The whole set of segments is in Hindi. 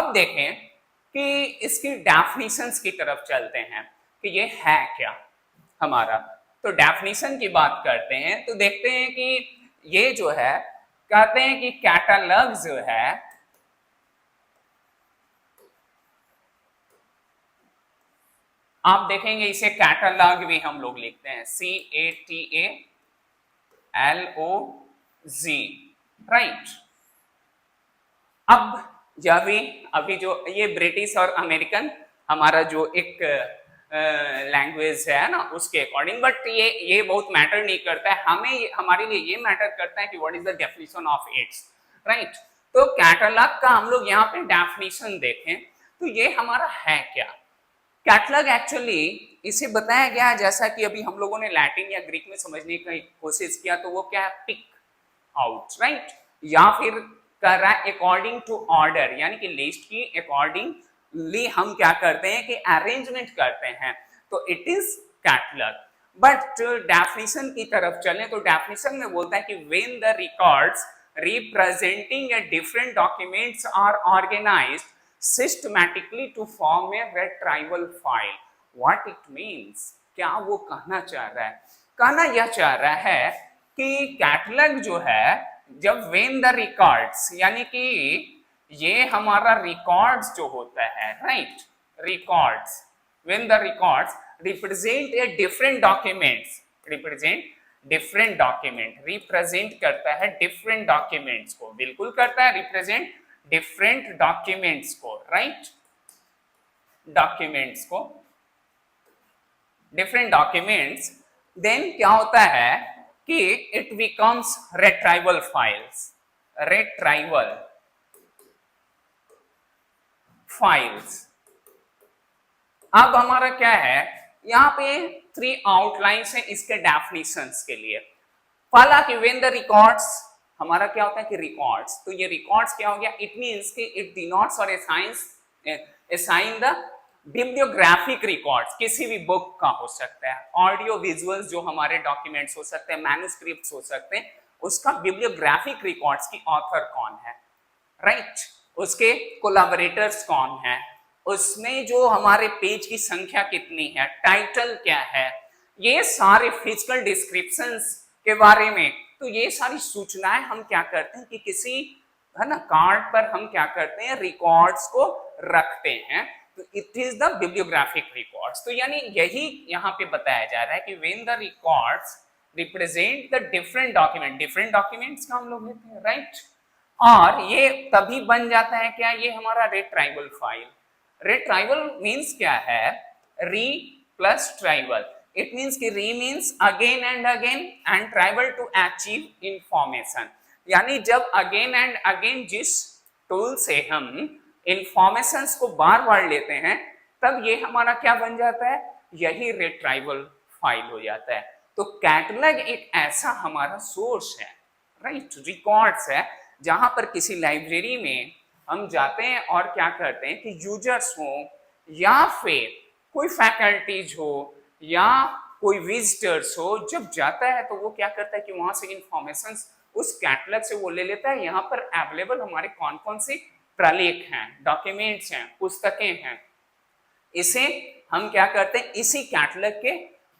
अब देखें कि इसकी डेफिनेशंस की तरफ चलते हैं कि ये है क्या हमारा। तो डेफिनेशन की बात करते हैं तो देखते हैं कि ये जो है कहते हैं कि कैटलॉग जो है आप देखेंगे इसे कैटलॉग भी हम लोग लिखते हैं CATALOG, राइट। अब यह भी अभी जो ये ब्रिटिश और अमेरिकन हमारा जो एक लैंग्वेज है ना उसके अकॉर्डिंग, बट ये बहुत मैटर नहीं करता है हमें, हमारे लिए ये मैटर करता है कि what is the definition of its, right. तो कैटलॉग का हम लोग यहाँ पे डेफिनेशन देखें तो ये हमारा है क्या। कैटलॉग एक्चुअली इसे बताया गया जैसा कि अभी हम लोगों ने लैटिन या ग्रीक में समझने की कोशिश किया तो वो क्या है, पिक आउट, राइट, या फिर कर रहा है अकॉर्डिंग टू ऑर्डर, यानी कि लिस्ट की अकॉर्डिंगली हम क्या करते हैं कि अरेंजमेंट करते हैं, तो it is catalog. But definition की तरफ चलें तो डेफिनेशन में बोलता है कि when the records representing a different documents are organised systematically to form a retrieval file. What it means, क्या वो कहना चाह रहा है, कहना यह चाह रहा है कि कैटलॉग जो है जब when the records, यानी कि ये हमारा रिकॉर्ड्स जो होता है, right, records when the records represent a different documents, represent different document, represent करता है different documents को, बिल्कुल करता है represent डिफरेंट डॉक्यूमेंट्स को, राइट, डॉक्यूमेंट्स को, डिफरेंट डॉक्यूमेंट्स, देन क्या होता है कि इट बिकम्स रेट्राइवल फाइल्स, रेट्राइवल फाइल्स। अब हमारा क्या है यहाँ पे 3 आउटलाइंस है इसके डेफिनेशंस के लिए। पहला कि व्हेन द रिकॉर्ड्स, हमारा क्या होता है कि रिकॉर्ड्स, तो ये रिकॉर्ड्स क्या हो गया, इट मींस कि इट डिनोट्स और असाइन द बिब्लियोग्राफिक रिकॉर्ड्स, किसी भी बुक का हो सकता है, ऑडियो विजुअल्स जो हमारे डॉक्यूमेंट्स हो सकते हैं, मैन्युस्क्रिप्ट्स हो सकते हैं, उसका बिब्लियोग्राफिक रिकॉर्ड्स की ऑथर कौन है, राइट, उसके कोलैबोरेटर्स कौन है, उसमें जो हमारे पेज की संख्या कितनी है, टाइटल क्या है, ये सारे फिजिकल डिस्क्रिप्शंस के बारे में, तो ये सारी सूचनाएं हम क्या करते हैं कि किसी है ना कार्ड पर हम क्या करते हैं रिकॉर्ड्स को रखते हैं, तो it is the bibliographic records. तो यानी यही यहाँ पे बताया जा रहा है कि when the records represent the different document, different documents का हम लोग लेते हैं, राइट, और ये तभी बन जाता है क्या, ये हमारा रेट्राइवल फाइल। रेट्राइवल मीन्स क्या है, री प्लस ट्राइवल, इट मीन्स कि re means again and again and retrieval to achieve information, यानी जब अगेन एंड अगेन जिस टूल से हम इंफॉर्मेशंस को बार बार लेते हैं तब ये हमारा क्या बन जाता है, यही रेट्राइवल फाइल हो जाता है। तो कैटलॉग एक ऐसा हमारा सोर्स है, राइट, रिकॉर्ड्स है, जहां पर किसी लाइब्रेरी में हम जाते हैं और क्या करते हैं कि यूजर्स हो या फिर कोई फैकल्टीज हो या कोई विजिटर्स हो, जब जाता है तो वो क्या करता है कि वहां से इंफॉर्मेशन उस कैटलॉग से वो ले लेता है, यहाँ पर अवेलेबल हमारे कौन कौन से प्रलेख हैं, डॉक्यूमेंट्स हैं, पुस्तकें हैं, इसे हम क्या करते हैं इसी कैटलॉग के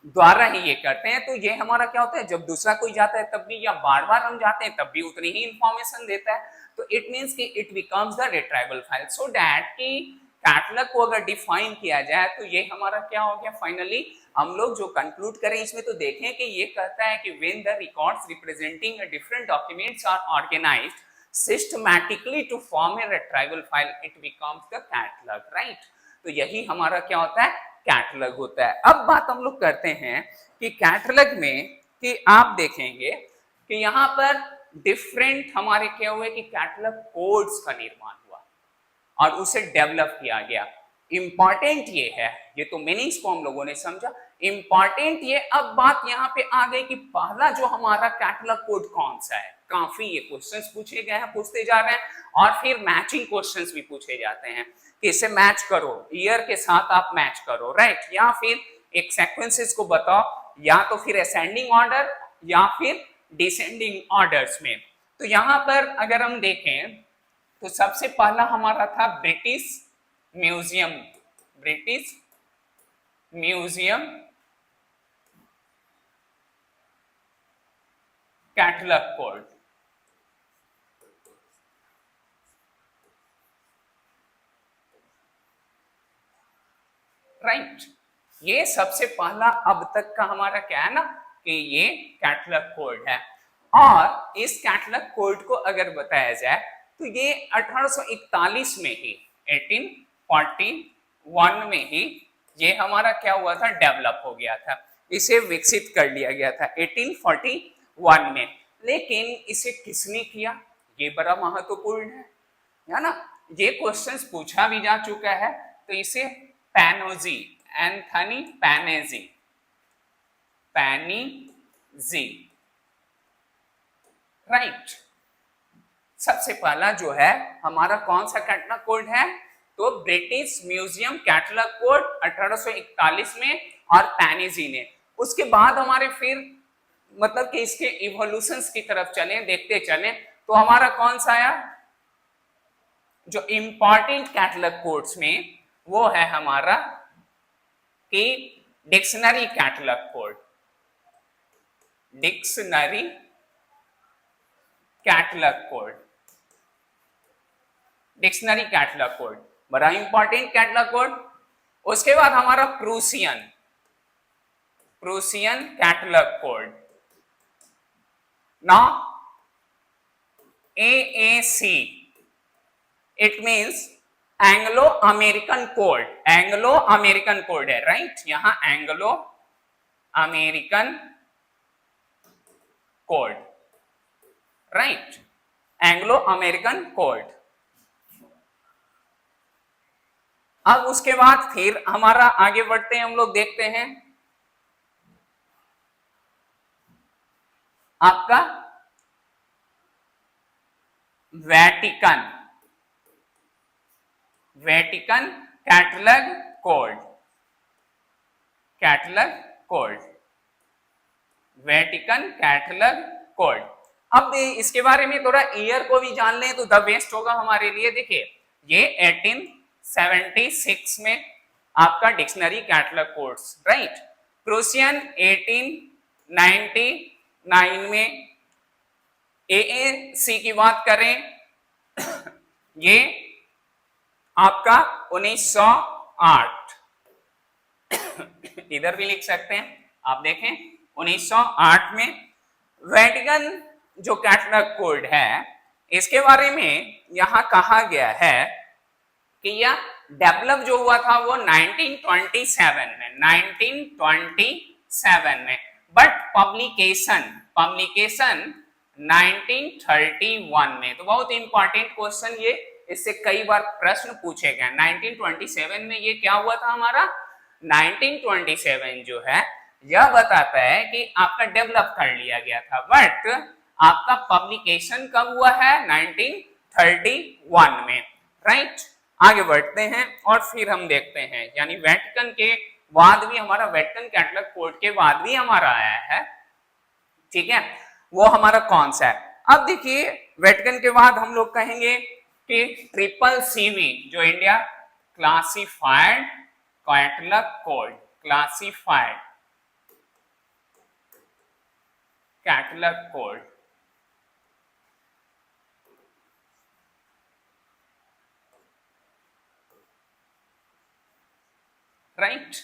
द्वारा ही ये करते हैं। तो ये हमारा क्या होता है, जब दूसरा कोई जाता है तब भी या बार बार हम जाते हैं तब भी उतनी ही इंफॉर्मेशन देता है, तो इट मीन्स कि it becomes the retrieval file. So that कि कैटलॉग को अगर डिफाइन किया जाए तो ये हमारा क्या हो गया, फाइनली हम लोग जो कंक्लूड करें इसमें तो देखें कि ये कहता है कि when the records representing different documents are organised systematically to form a retrieval file, it becomes the catalog, right. तो यही हमारा क्या होता है, कैटलॉग होता है। अब बात हम लोग करते हैं कि कैटलॉग में कि आप देखेंगे कि यहाँ पर डिफरेंट हमारे क्या हुए कि कैटलॉग कोड्स का निर्माण हुआ और उसे डेवलप किया गया। इंपॉर्टेंट ये है, ये तो मीनिंग्स को हम लोगों ने समझा, इंपॉर्टेंट ये अब बात यहाँ पे आ गई कि पहला जो हमारा कैटलॉग कोड कौन सा है। काफी ये क्वेश्चंस पूछे गए हैं, पूछते जा रहे हैं और फिर मैचिंग क्वेश्चंस भी पूछे जाते हैं कि इसे मैच करो, ईयर के साथ आप मैच करो, राइट, या फिर एक सीक्वेंसेस को बताओ, या तो फिर असेंडिंग ऑर्डर या फिर डिसेंडिंग ऑर्डर्स में। तो यहाँ पर अगर हम देखें तो सबसे पहला हमारा था British museum, British museum catalogue code. Right, ये सबसे पहला अब तक का हमारा क्या है ना कि ये कैटलॉग कोड है। और इस कैटलॉग कोड को अगर बताया जाए तो ये 1841 में ही 1841 में ही ये हमारा क्या हुआ था, डेवलप हो गया था, इसे विकसित कर लिया गया था 1841 में। लेकिन इसे किसने किया, ये बड़ा महत्वपूर्ण है ना, ये क्वेश्चंस पूछा भी जा चुका है। तो इसे पैनोजी, एंथनी पैनेजी, पैनीजी, राइट। सबसे पहला जो है हमारा कौन सा कैटलॉग कोड है, तो ब्रिटिश म्यूजियम कैटलॉग कोड 1841 में और पैनीजी ने। उसके बाद हमारे फिर मतलब कि इसके इवोल्यूशंस की तरफ चलें, देखते चलें, तो हमारा कौन सा आया जो इंपॉर्टेंट कैटलॉग कोड्स में, वो है हमारा कि dictionary catalogue code, dictionary catalogue code, dictionary catalogue code बड़ा इंपॉर्टेंट कैटलॉग कोड। उसके बाद हमारा प्रूसियन, प्रूसियन कैटलॉग कोड, ना AAC, it means Anglo American code, Anglo American code है, राइट। यहां Anglo American code, right, Anglo American code. अब उसके बाद फिर हमारा आगे बढ़ते हैं, हम लोग देखते हैं आपका Vatican, Vatican catalogue code, catalogue code, Vatican catalogue code. अब इसके बारे में थोड़ा ईयर को भी जान लें तो द बेस्ट होगा हमारे लिए। देखिए ये 1876 में आपका dictionary catalogue codes, right. Prussian 1899 में। AAC की बात करें ये आपका 1908, इधर भी लिख सकते हैं आप, देखें 1908 में। वेटिकन जो कैटलॉग कोड है इसके बारे में यहां कहा गया है कि यह डेवलप जो हुआ था वो 1927 में, 1927 में, बट पब्लिकेशन 1931 में। तो बहुत इंपॉर्टेंट क्वेश्चन ये, इससे कई बार प्रश्न पूछे गए। 1927 में ये क्या हुआ था हमारा, 1927 जो है यह बताता है कि आपका डेवलप कर लिया गया था, बट आपका पब्लिकेशन कब हुआ है, 1931 में, राइट। आगे बढ़ते हैं और फिर हम देखते हैं, यानी वेटिकन के बाद भी हमारा, वेटिकन कैटलॉग कोड के बाद भी हमारा आया है, ठीक है, वो हमारा कौन सा है। अब देखिए वेटिकन के बाद हम लोग कहेंगे कि CCCV जो India classified catalogue code, classified catalogue code, right.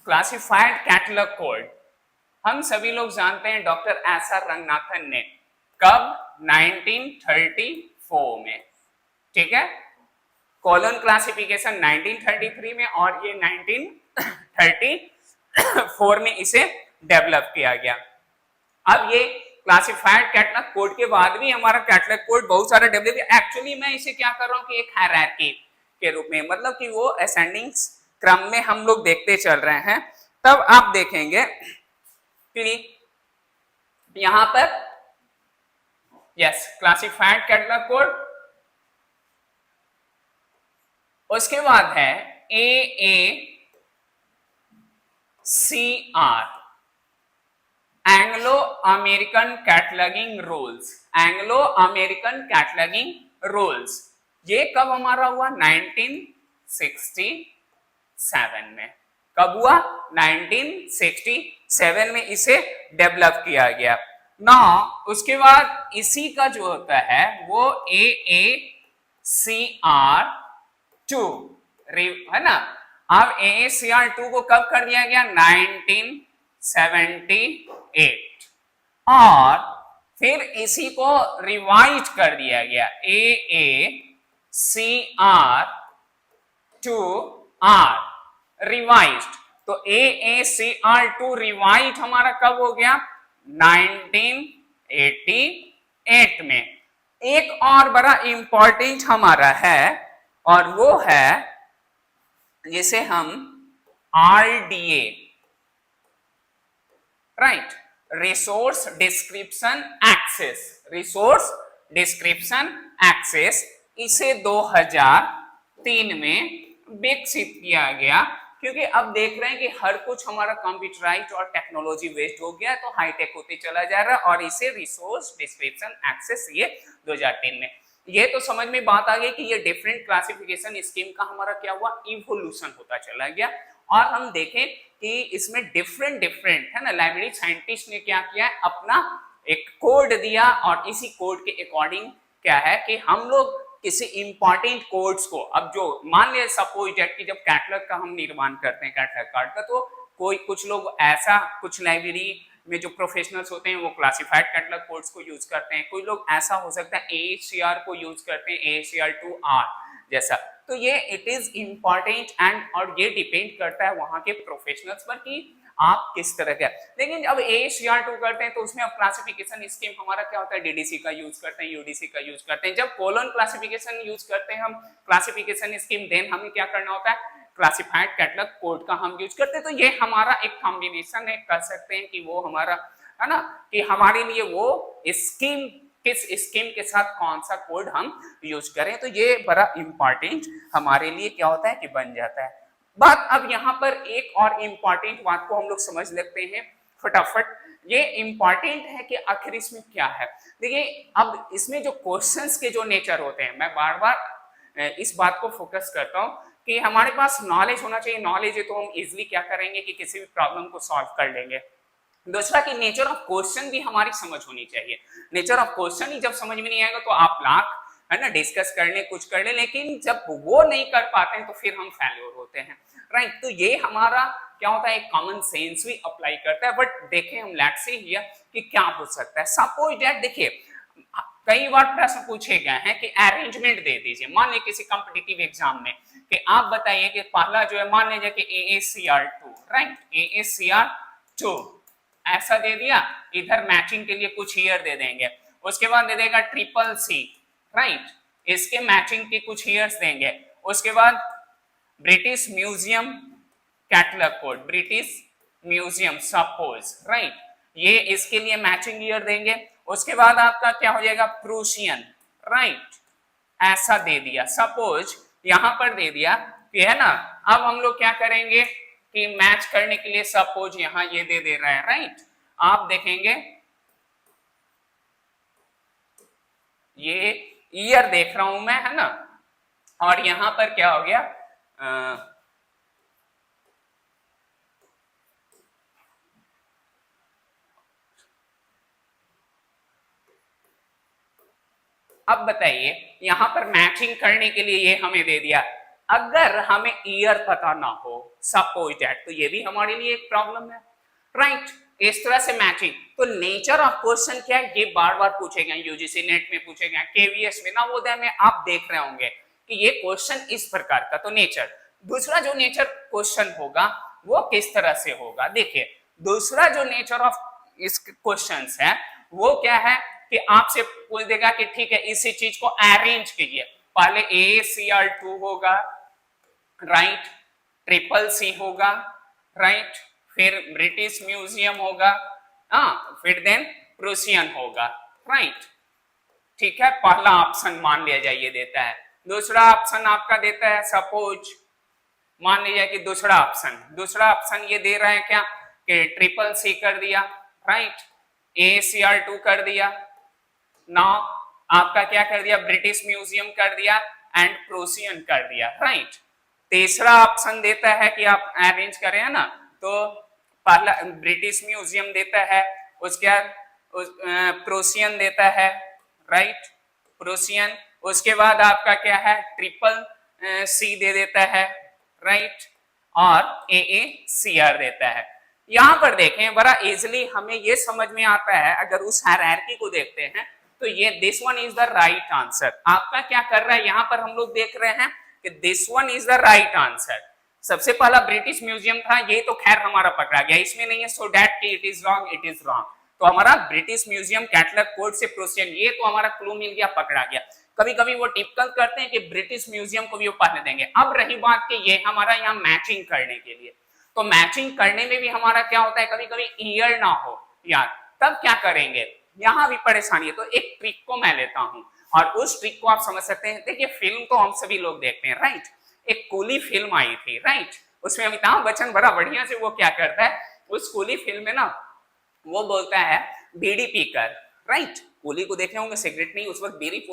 Classified catalogue code हम सभी लोग जानते हैं डॉक्टर SR रंगनाथन ने, कब, 1934 में, ठीक है। कॉलन क्लासिफिकेशन 1933 में और ये 1934 में इसे डेवलप किया गया। अब ये क्लासिफाइड कैटलॉग कोड के बाद भी हमारा कैटलॉग कोड बहुत सारा डेवलप, एक्चुअली मैं इसे क्या कर रहा हूं कि एक हायरार्की के रूप में, मतलब कि वो असेंडिंग क्रम में हम लोग देखते चल रहे हैं। तब आप देखेंगे कि यहां पर यस क्लासिफाइड कैटलॉग कोड, उसके बाद है AACR, Anglo American cataloguing rules, Anglo American cataloguing rules. ये कब हमारा हुआ? 1967 में। कब हुआ? 1967 में इसे डेवलप किया गया ना। उसके बाद इसी का जो होता है वो AACR2 है ना। अब AACR2 को कब कर दिया गया? 1978। और फिर इसी को रिवाइज कर दिया गया AACR2R रिवाइज्ड। तो AACR2 रिवाइज हमारा कब हो गया? 1988 में। एक और बड़ा इंपॉर्टेंट हमारा है और वो है जिसे हम RDA, right, resource description access, resource description access. इसे 2003 में विकसित किया गया, क्योंकि अब देख रहे हैं कि हर कुछ हमारा कंप्यूटराइज्ड और टेक्नोलॉजी बेस्ड हो गया, तो हाईटेक होते चला जा रहा है। और इसे रिसोर्स डिस्क्रिप्शन एक्सेस ये 2003 में। ये तो समझ में बात आ गई कि ये डिफरेंट क्लासिफिकेशन स्कीम का हमारा क्या हुआ? इवोल्यूशन होता चला गया। और हम देखें कि इसमें डिफरेंट है ना, लाइब्रेरी साइंटिस्ट ने क्या किया है? अपना एक कोड दिया और इसी कोड के अकॉर्डिंग क्या है कि हम लोग किसी इंपॉर्टेंट कोड्स को, अब जो मान लिया सपोज दैट कि जब कैटलॉग का हम निर्माण करते हैं कैटलॉग कार्ड का, तो कोई कुछ लोग ऐसा, कुछ लाइब्रेरी में जो प्रोफेशनल्स होते हैं वो क्लासिफाइड कैटलॉग कोड्स को यूज करते हैं, कोई लोग ऐसा हो सकता है AACR को यूज करते हैं, AACR2R जैसा। तो ये इट इज इंपॉर्टेंट एंड और ये डिपेंड करता है वहां के प्रोफेशनल्स पर कि आप किस तरह का। लेकिन जब AACR2 करते हैं तो उसमें अब क्लासिफिकेशन स्कीम हमारा क्या होता है? DDC का यूज करते हैं, UDC का यूज करते हैं। जब कोलन क्लासिफिकेशन यूज करते हैं हम क्लासिफिकेशन स्कीम, देन हमें क्या करना होता है? क्लासिफाइड कैटलॉग कोड का हम यूज करते हैं। तो ये हमारा एक कॉम्बिनेशन है, कह सकते हैं कि वो हमारा है ना, कि हमारे लिए वो स्कीम, किस स्कीम के साथ कौन सा कोड हम यूज करें। तो ये बड़ा इंपॉर्टेंट हमारे लिए क्या होता है कि बन जाता है। बात अब यहाँ पर एक और इम्पॉर्टेंट बात को हम लोग समझ लेते हैं फटाफट। ये इम्पॉर्टेंट है कि आखिर इसमें क्या है। देखिए अब इसमें जो क्वेश्चंस के जो नेचर होते हैं, मैं बार बार इस बात को फोकस करता हूँ कि हमारे पास नॉलेज होना चाहिए। नॉलेज है तो हम इजिली क्या करेंगे कि किसी भी प्रॉब्लम को सॉल्व कर लेंगे। दूसरा कि नेचर ऑफ क्वेश्चन भी हमारी समझ होनी चाहिए। नेचर ऑफ क्वेश्चन ही जब समझ में नहीं आएगा तो आप लाख है ना डिस्कस कर ले, कुछ कर ले, लेकिन जब वो नहीं कर पाते हैं तो फिर हम फेल्योर होते हैं, राइट। तो ये हमारा क्या होता है? एक कॉमन सेंस भी अप्लाई करता है। बट देखें हम लेट्स सी हियर कि क्या हो सकता है। सपोज दैट, देखिए कई बार प्रश्न पूछे गए हैं कि अरेंजमेंट दे दीजिए, मान लीजिए किसी कॉम्पिटिटिव एग्जाम में कि आप बताइए कि पहला जो है मान लीजिए कि AACR2, राइट, AACR2 ऐसा दे दिया, इधर मैचिंग के लिए कुछ ईयर दे देंगे, उसके बाद दे देगा CCC, राइट, इसके मैचिंग के कुछ ईयर्स देंगे, उसके बाद British museum catalogue code, British museum suppose, right, ये इसके लिए मैचिंग ईयर देंगे। उसके बाद आपका क्या हो जाएगा? प्रूशियन, राइट, ऐसा दे दिया। सपोज यहां पर दे दिया कि है ना, अब हम लोग क्या करेंगे कि मैच करने के लिए सपोज यहां ये दे रहा है, राइट, आप देखेंगे ये ईयर देख रहा हूं मैं, है ना, और यहां पर क्या हो गया? अब बताइए यहां पर मैचिंग करने के लिए ये हमें दे दिया। अगर हमें ईयर पता ना हो सपोज दैट, तो ये भी हमारे लिए एक प्रॉब्लम है, राइट। इस तरह से मैचिंग, तो नेचर ऑफ क्वेश्चन क्या है? ये बार बार पूछे गए, यूजीसी नेट में पूछे गए, केवीएस में, नवोदय में आप देख रहे होंगे कि ये क्वेश्चन इस प्रकार का। तो नेचर, दूसरा जो नेचर क्वेश्चन होगा वो किस तरह से होगा? देखिए दूसरा जो नेचर ऑफ इस क्वेश्चन है वो क्या है कि आपसे पूछ देगा कि ठीक है इसी चीज को अरेंज कीजिए। पहले AACR2 होगा, राइट, CCC होगा, राइट, फिर ब्रिटिश म्यूजियम होगा, फिर देन प्रूशियन होगा, राइट, ठीक है। पहला ऑप्शन मान लिया जाए ये देता है। दूसरा ऑप्शन आपका देता है सपोज मान लीजिए कि दूसरा ऑप्शन ये दे रहा है क्या कि CCC कर दिया, राइट, AACR2 कर दिया, नाउ आपका क्या कर दिया? ब्रिटिश म्यूजियम कर दिया, एंड प्रोसियन कर दिया, राइट। तीसरा ऑप्शन देता है कि आप अरेंज करें, है ना, तो पहला ब्रिटिश म्यूजियम देता है, उसके बाद प्रोसियन देता है, राइट, प्रोसियन। उसके बाद आपका क्या है, ट्रिपल सी दे देता है, राइट, और AACR देता है। यहां पर देखें बड़ा इजिली हमें ये समझ में आता है, अगर उस हायरार्की को देखते हैं तो ये this one is the right answer. आपका क्या कर रहा है, यहां पर हम लोग देख रहे हैं कि this one is the right answer. सबसे पहला ब्रिटिश म्यूजियम था, ये तो खैर हमारा पकड़ा गया, इसमें नहीं है, so that it is wrong, it is wrong. तो हमारा ब्रिटिश म्यूजियम कैटलॉग कोड से प्रोसियन, ये तो हमारा क्लू मिल गया, पकड़ा गया। कभी कभी वो टिपिकल करते हैं कि ब्रिटिश म्यूजियम को भी वो पढ़ने देंगे। अब रही बात कि ये हमारा यहाँ मैचिंग करने के लिए, तो मैचिंग करने में भी हमारा क्या होता है, कभी कभी ईयर ना हो यार, तब क्या करेंगे, यहां भी परेशानी है। तो एक ट्रिक को मैं लेता हूं और उस ट्रिक को आप समझ सकते हैं। देखिए फिल्म तो हम सभी लोग देखते हैं, राइट, एक कूली फिल्म आई थी, राइट, उसमें अमिताभ बच्चन बड़ा बढ़िया से वो क्या करता है, उस कूली फिल्म में ना वो बोलता है बीड़ी पीकर, राइट, कूली को देखे होंगे, सिगरेट नहीं, उस वक्त बीड़ी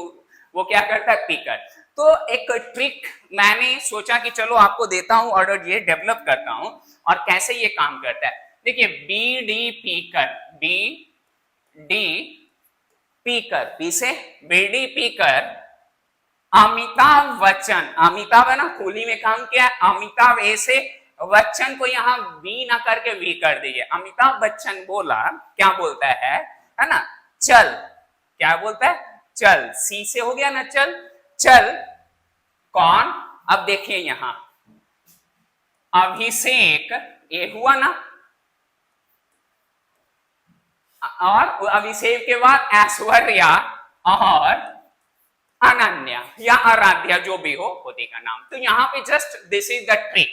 वो क्या करता है, पीकर। तो एक ट्रिक मैंने सोचा कि चलो आपको देता हूं और ये डेवलप करता हूं और कैसे ये काम करता है। देखिए बीडी पीकर, BD पीकर, पी से बीडी पीकर, अमिताभ बच्चन, अमिताभ है ना, कूली में काम किया, अमिताभ ए से, बच्चन को यहाँ बी ना करके वी कर दीजिए। अमिताभ बच्चन बोला, क्या बोलता है ना, चल, क्या बोलता है, चल, सी से हो गया ना, चल, चल, कौन, अब देखिए यहां अभिषेक, ये हुआ ना, और अभिषेक के बाद ऐश्वर्या और अनन्या या आराध्या, जो भी हो होती का नाम। तो यहाँ पे just this is the trick.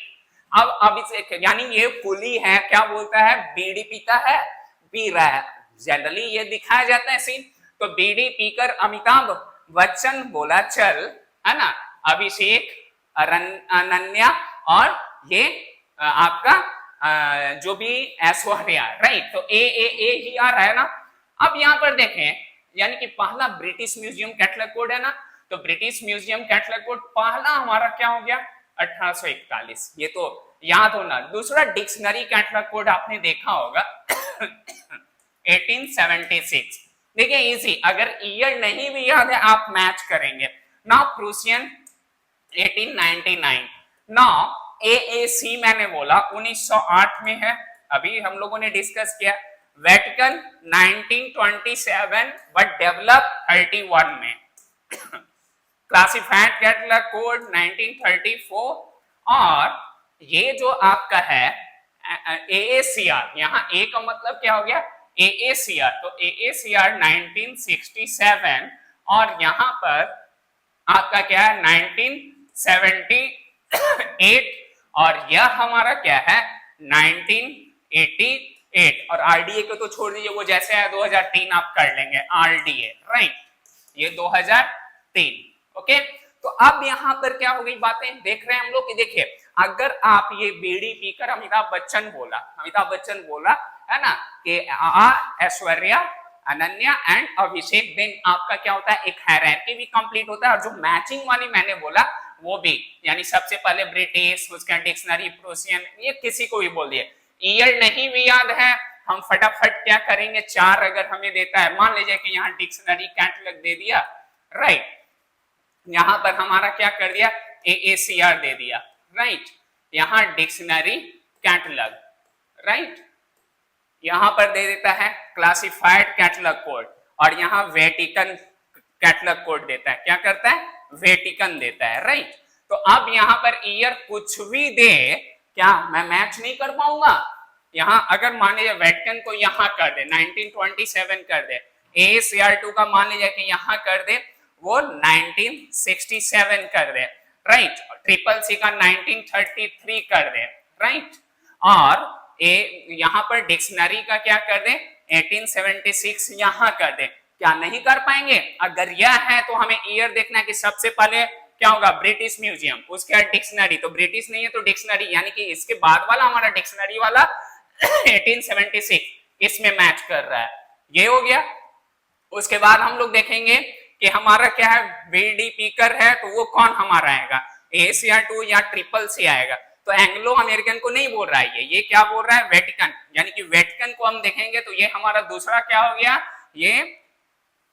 अब अभिषेक यानी ये कुली है, क्या बोलता है, बीड़ी पीता है, पी रहा है, जनरली ये दिखाया जाता है सीन। तो बीड़ी पीकर अमिताभ बच्चन बोला चल, है ना, अभिषेक, अनन्या और ये आपका जो भी ऐश्वर्या, राइट। तो ए ही आ रहा है ना। अब यहां पर देखें, यानी कि पहला ब्रिटिश म्यूजियम कैटलॉग कोड है ना, तो ब्रिटिश म्यूजियम कैटलॉग कोड पहला हमारा क्या हो गया, 1841, ये तो याद होना। दूसरा डिक्शनरी कैटलॉग कोड आपने देखा होगा 1876। देखिए इजी, अगर ईयर नहीं भी याद है आप मैच करेंगे। नाउ प्रूसियन 1899, नाउ AAC मैंने बोला 1908 में है, अभी हम लोगों ने डिस्कस किया। वेटिकन 1927 बट डेवलप 31 में। क्लासिफाइड कैटलॉग कोड 1934, और ये जो आपका है AACR, यहाँ A का मतलब क्या हो गया, AACR, तो AACR 1967, और यहाँ पर आपका क्या है 1978, और यह हमारा क्या है 1988। और RDA को तो छोड़ दीजिए, वो जैसे है 2003 आप कर लेंगे RDA, राइट, ये 2003। ओके, तो अब यहाँ पर क्या हो गई बातें देख रहे हैं हम लोग कि देखिए अगर आप ये बीड़ी पीकर अमिताभ बच्चन बोला है ना कि ऐश्वर्या, अनन्या एंड अभिषेक, देन आपका क्या होता है, एक हायरार्की भी कंप्लीट होता है। और जो मैचिंग वाली मैंने बोला वो भी, यानी सबसे पहले ब्रिटिश, उसका डिक्शनरी, प्रोसियन, ये किसी को भी बोल दिए। ईयर नहीं भी याद है, हम फटाफट क्या करेंगे, 4 अगर हमें देता है, मान लीजिए कि यहाँ डिक्शनरी कैटलॉग दे दिया, राइट, यहां पर हमारा क्या कर दिया, AACR दे दिया, राइट, यहां डिक्शनरी कैटलॉग, राइट, यहां पर दे देता है क्लासिफाइड कैटलॉग कोड, और यहां वेटिकन कैटलॉग कोड देता है, क्या करता है, वेटिकन देता है, राइट। तो अब यहां पर ईयर कुछ भी दे, क्या मैं मैच नहीं कर पाऊंगा। यहां अगर मान लीजिए वेटिकन को यहां कर दे 1927 कर दे, AACR2 का मान लीजिए कि यहां कर दे वो 1967 कर दे, राइट, ट्रिपल सी का 1933 कर दे, राइट, और यहां पर डिक्शनरी का क्या कर दे 1876 यहां कर दे। क्या नहीं कर पाएंगे, अगर यह है तो हमें ईयर देखना है कि सबसे पहले क्या होगा, ब्रिटिश म्यूजियम, उसके बाद डिक्शनरी, तो ब्रिटिश नहीं है तो डिक्शनरी, यानी कि इसके बाद वाला हमारा डिक्शनरी वाला 1876 इसमें मैच कर रहा है, ये हो गया। उसके बाद हम लोग देखेंगे कि हमारा क्या है, वीडी पीकर है तो वो कौन हमारा आएगा, ACR2 या ट्रिपल सी आएगा। तो एंग्लो अमेरिकन को नहीं बोल रहा है, ये क्या बोल रहा है, वेटिकन, यानी कि वेटिकन को हम देखेंगे तो ये हमारा दूसरा क्या हो गया, ये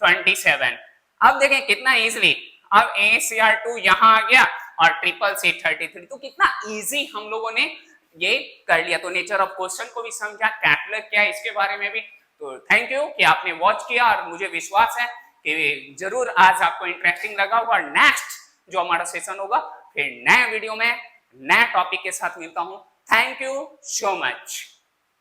27। अब देखें कितना इजीली, अब ACR2 यहां आ गया और ट्रिपल सी 33, तो कितना इजी हम लोगों ने ये कर लिया। तो नेचर ऑफ क्वेश्चन को भी समझा, कैलकुलर क्या है इसके बारे में भी। तो थैंक यू कि आपने वॉच किया और मुझे विश्वास है कि जरूर आज आपको इंटरेस्टिंग लगा होगा। नेक्स्ट जो हमारा सेशन होगा फिर नए वीडियो में नए टॉपिक के साथ मिलता हूं। Thank you so much.